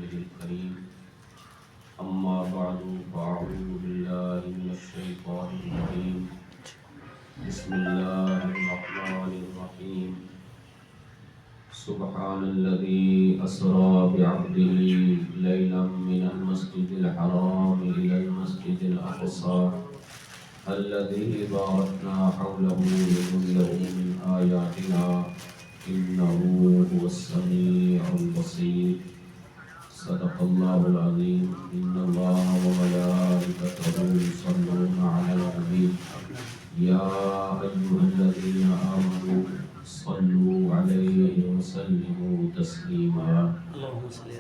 وجهه الكريم أما بعد فأعوذ بالله من الشيطان الرجيم بسم الله الرحمن الرحيم سبحان الذي أسرى بعبده ليلا من المسجد الحرام إلى المسجد الأقصى الذي باركنا حوله لنريه من آياتنا إنه هو السميع البصير صدق الله العظيم إن الله وملائكته يصلون على النبي يا أيها الذين آمنوا صلوا عليه وسلموا تسليما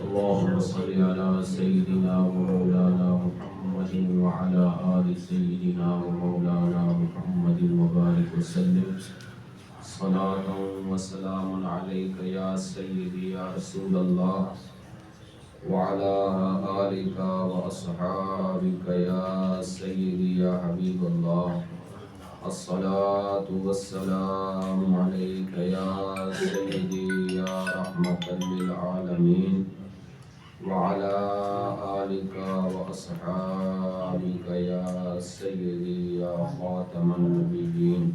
اللهم صل على سيدنا ومولانا محمد وعلى آل سيدنا ومولانا محمد وبارك وسلم صلاة وسلام عليك يا سيدي يا رسول الله وعلى آلك وأصحابك يا سيدي يا حبيب الله الصلاة والسلام عليك يا سيدي يا رحمة للعالمين وعلى آلك وأصحابك يا سيدي يا خاتم النبيين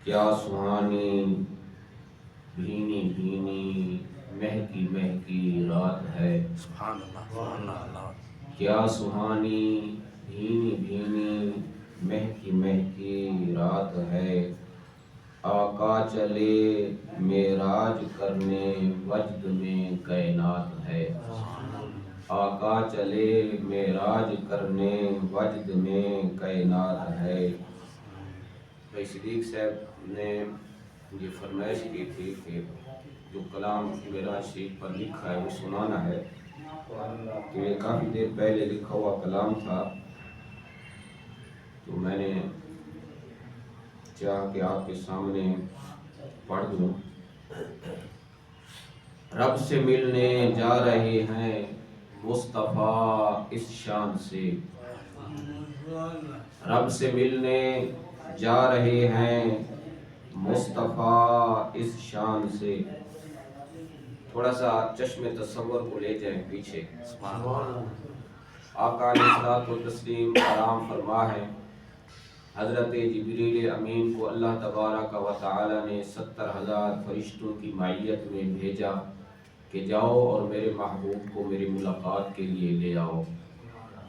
کیا سہانی بھینی بھینی مہکی مہکی رات ہے سبحان اللہ کیا سہانی بھینی بھینی مہکی مہکی رات ہے آقا چلے معراج کرنے وجد میں کائنات ہے آقا چلے معراج کرنے وجد میں کائنات ہے بھائی صدیق صاحب نے یہ فرمائش کی تھی کہ جو کلام معراج شریف پر لکھا ہے وہ سنانا ہے تو یہ کافی دیر پہلے لکھا ہوا کلام تھا تو میں نے چاہا کہ آپ کے سامنے پڑھ دوں رب سے ملنے جا رہے ہیں مصطفیٰ اس شان سے رب سے ملنے جا رہے ہیں مصطفیٰ اس شان سے تھوڑا سا چشم تصور کو لے جائیں پیچھے آقا علیہ الصلوۃ والتسلیم آرام فرما ہے حضرت جبریل امین کو اللہ تبارک و تعالی نے 70,000 فرشتوں کی معیت میں بھیجا کہ جاؤ اور میرے محبوب کو میری ملاقات کے لیے لے آؤ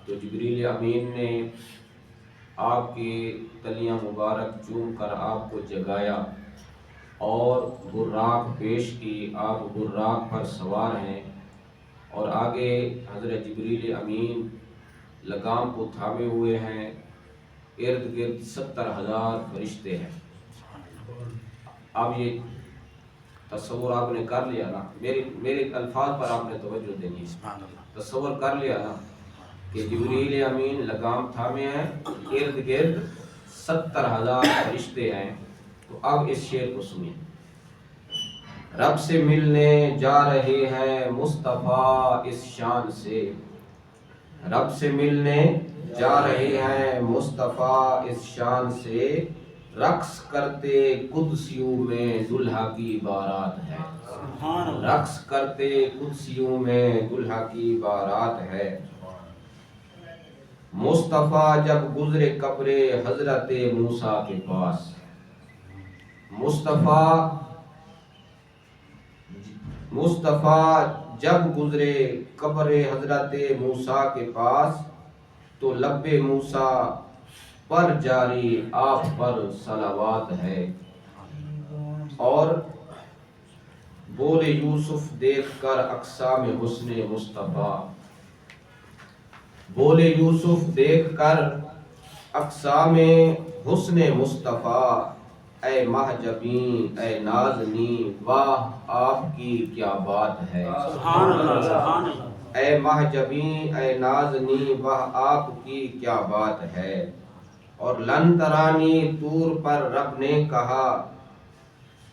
تو جبریل امین نے آپ کی تلیاں مبارک چوم کر آپ کو جگایا اور براق پیش کی آپ براق پر سوار ہیں اور آگے حضرت جبریل امین لگام کو تھامے ہوئے ہیں ارد گرد 70,000 فرشتے ہیں اب یہ تصور آپ نے کر لیا نا میرے الفاظ پر آپ نے توجہ دینی ہے تصور کر لیا نا کہ جبریل امین لگام تھامے ہیں ارد گرد 70,000 فرشتے ہیں تو اب اس شعر کو سنیے رب سے ملنے جا رہے ہیں مصطفیٰ اس شان سے رب سے ملنے جا رہے ہیں مصطفیٰ اس شان سے رقص کرتے قدسیوں میں دلہا کی بارات ہے رقص کرتے قدسیوں میں دلہا کی بارات ہے مصطفیٰ جب گزرے قبر حضرت موسیٰ کے پاس مصطفیٰ جب گزرے قبر حضرت موسیٰ کے پاس تو لب موسیٰ پر جاری آپ پر صلوات ہے اور بول یوسف دیکھ کر اقسام حسن مصطفیٰ بول یوسف دیکھ کر اقسام حسن مصطفیٰ اے محجبین اے نازنی واہ آپ کی کیا بات ہے اے محجبین اے نازنی واہ آپ کی کیا بات ہے اور لن ترانی طور پر رب نے کہا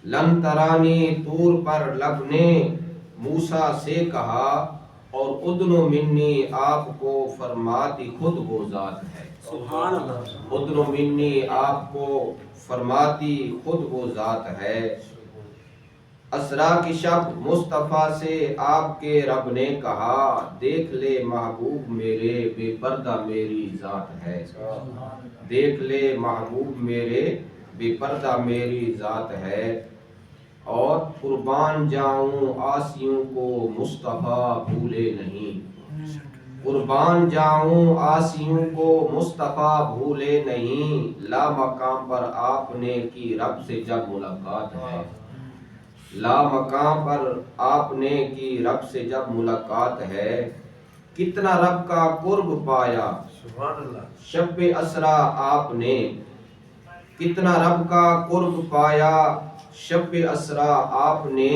لن ترانی طور پر رب نے موسیٰ سے کہا اور ادنو منی آپ کو فرماتی خود وہ ذات ہے سبحان اللہ ادنو منی آپ کو فرماتی خود وہ ذات ہے اسرا کی شب مصطفیٰ سے آپ کے رب نے کہا، دیکھ لے محبوب میرے بے پردہ میری ذات ہے، دیکھ لے محبوب میرے بے پردہ میری ذات ہے، اور قربان جاؤں آسیوں کو مصطفیٰ بھولے نہیں، قربان جاؤں آسیوں کو مصطفیٰ بھولے نہیں، لا مقام پر آپ نے کی رب سے جب ملاقات ہے، لا مقام پر آپ نے کی رب سے جب ملاقات ہے، کتنا رب کا قرب پایا سبحان اللہ، شب اسرا آپ نے، کتنا رب کا قرب پایا شب اسرا آپ نے،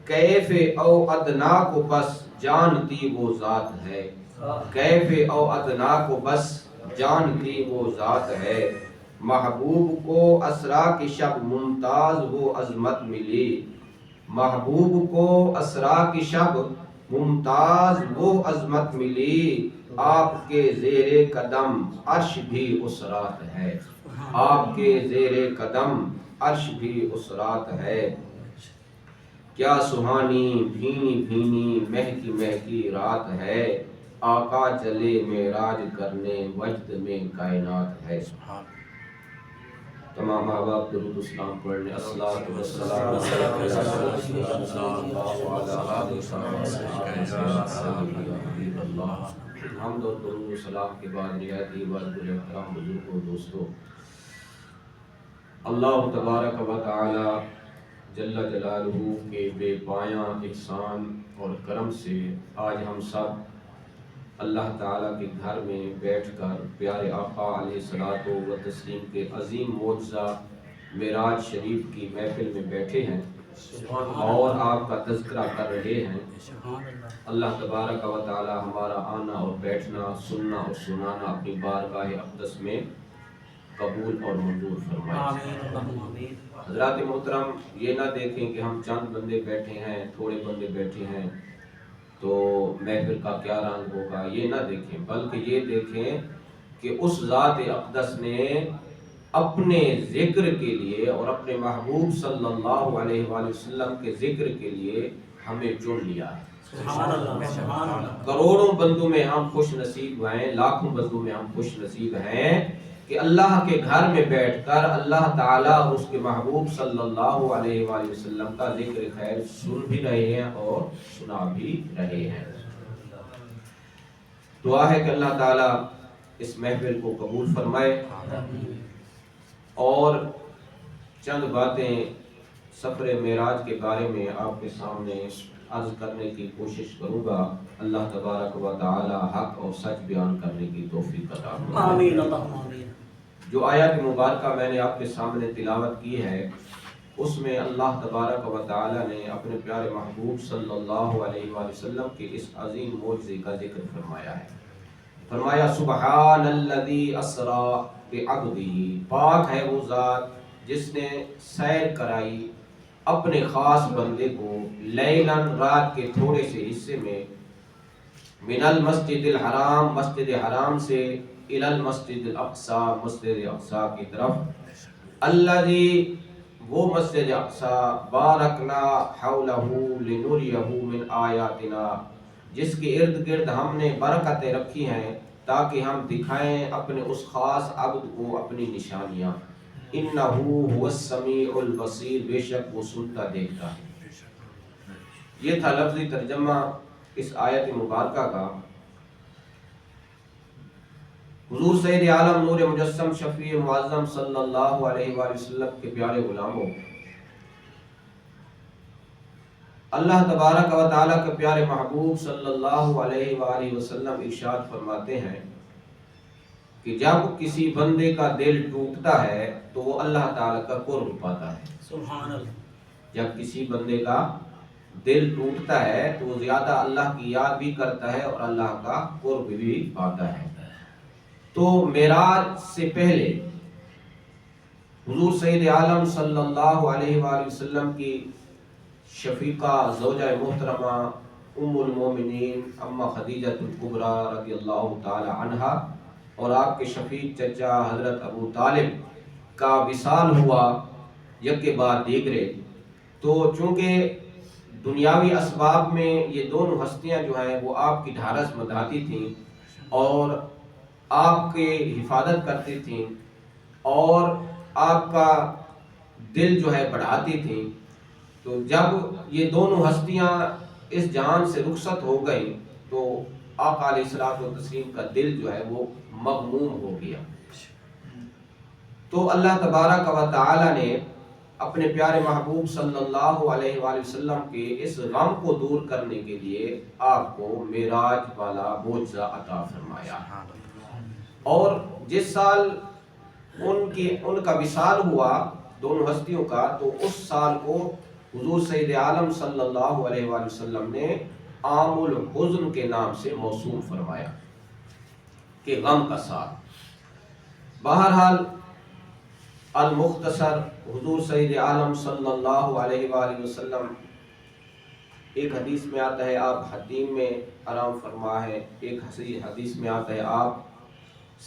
کیف او ادنا کو بس جانتی وہ ذات ہے، کیف او ادنا کو بس جانتی وہ ذات ہے، محبوب کو اسرا کی شب ممتاز وہ عظمت ملی، محبوب کو اسرا کی شب ممتاز وہ عظمت ملی، آپ کے زیر قدم عرش بھی اسرات ہے، آپ کے زیر قدم عرش بھی اسرات ہے، کیا سہانی بھینی بھینی مہکی مہکی رات ہے، آقا چلے معراج کرنے وجد میں کائنات ہے۔ تمام احباب درود اسلام پڑھنے، الصلاۃ والسلام علی حبیب اللہ۔ حمد اور درود و سلام کے بعد نہایت ہی واجب احترام بزرگوں دوستوں، اللہ تبارک و تعالی جل جلالہ کے بے پایاں احسان اور کرم سے آج ہم سب اللہ تعالیٰ کے گھر میں بیٹھ کر پیارے آقا علیہ الصلوۃ و تسلیم کے عظیم معجزہ معراج شریف کی محفل میں بیٹھے ہیں اور آپ کا تذکرہ کر رہے ہیں۔ اللہ تبارک و تعالیٰ ہمارا آنا اور بیٹھنا، سننا اور سنانا اپنی بارگاہ اقدس میں قبول اور منظور فرمائے۔ حضرات محترم، یہ نہ دیکھیں کہ ہم چند بندے بیٹھے ہیں، تھوڑے بندے بیٹھے ہیں تو محفل کا کیا رنگ ہوگا، یہ نہ دیکھیں، بلکہ یہ دیکھیں کہ اس ذات اقدس نے اپنے ذکر کے لیے اور اپنے محبوب صلی اللہ علیہ وآلہ وسلم کے ذکر کے لیے ہمیں چن لیا ہے۔ کروڑوں بندوں میں ہم خوش نصیب ہیں، لاکھوں بندوں میں ہم خوش نصیب ہیں کہ اللہ کے گھر میں بیٹھ کر اللہ تعالیٰ اور اس کے محبوب صلی اللہ علیہ وآلہ وسلم کا ذکر خیر سن بھی رہے ہیں اور سنا بھی رہے ہیں۔ دعا ہے کہ اللہ تعالیٰ اس محفل کو قبول فرمائے، اور چند باتیں سفر معراج کے بارے میں آپ کے سامنے عرض کرنے کی کوشش کروں گا۔ اللہ تبارک و تعالی حق اور سچ بیان کرنے کی توفیق عطا فرمائے۔ آمین اللہم آمین۔ جو آیت مبارکہ میں نے آپ کے سامنے تلاوت کی ہے، اس میں اللہ تبارک و تعالی نے اپنے پیارے محبوب صلی اللہ علیہ وآلہ وسلم کے اس عظیم معجزے کا ذکر فرمایا ہے۔ فرمایا سبحان الذی اسری بعبدہ، پاک ہے وہ ذات جس نے سیر کرائی اپنے خاص بندے کو لیلاً، رات کے تھوڑے سے حصے میں، من المسجد الحرام، مسجد حرام سے، الی المسجد الاقصی، مسجد اقصی کی طرف، الذی، وہ مسجد اقصی، بارکنا حولہ لنریہ من آیاتنا، جس کے ارد گرد ہم نے برکتیں رکھی ہیں تاکہ ہم دکھائیں اپنے اس خاص عبد کو اپنی نشانیاں، انہ هو السمیع البصیر، بے شک وہ سنتا دیکھتا ہے۔ یہ تھا لفظی ترجمہ اس آیت مبارکہ کا۔ حضور سید عالم نور مجسم شفیع معظم صلی اللہ علیہ وآلہ وسلم کے پیارے غلاموں، اللہ تبارک و تعالیٰ کے پیارے محبوب صلی اللہ علیہ وآلہ وسلم ارشاد فرماتے ہیں کہ جب کسی بندے کا دل ٹوٹتا ہے تو وہ اللہ تعالیٰ کا قرب پاتا ہے۔ سبحان اللہ۔ جب کسی بندے کا دل ٹوٹتا ہے تو وہ زیادہ اللہ کی یاد بھی کرتا ہے اور اللہ کا قرب بھی پاتا ہے۔ تو معراج سے پہلے حضور سید عالم صلی اللہ علیہ وآلہ وسلم کی شفیقہ زوجہ محترمہ ام المومنین اما خدیجہ الکبریٰ رضی اللہ تعالی عنہا اور آپ کے شفیق چچا حضرت ابو طالب کا وصال ہوا یکے بعد دیگرے، تو چونکہ دنیاوی اسباب میں یہ دونوں ہستیاں جو ہیں وہ آپ کی ڈھارس بندھاتی تھیں اور آپ کے حفاظت کرتی تھیں اور آپ کا دل جو ہے بڑھاتی تھیں، تو جب یہ دونوں ہستیاں اس جہان سے رخصت ہو گئیں تو آقا علیہ الصلوۃ والتسلیم کا دل جو ہے وہ مغموم ہو گیا۔ تو اللہ تبارک و تعالی نے اپنے پیارے محبوب صلی اللہ علیہ وآلہ وسلم کے اس غم کو دور کرنے کے لیے آپ کو معراج والا معجزہ عطا فرمایا، اور جس سال ان کا وصال ہوا دونوں ہستیوں کا، تو اس سال کو حضور سید عالم صلی اللہ علیہ وآلہ وسلم نے عام الحزن کے نام سے موسوم فرمایا کہ غم کا سال۔ بہرحال المختصر حضور سید عالم صلی اللہ علیہ وآلہ وسلم، ایک حدیث میں آتا ہے آپ حتیم میں آرام فرما ہے، ایک حدیث میں آتا ہے آپ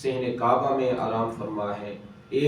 صحن کعبہ میں آرام فرما ہے،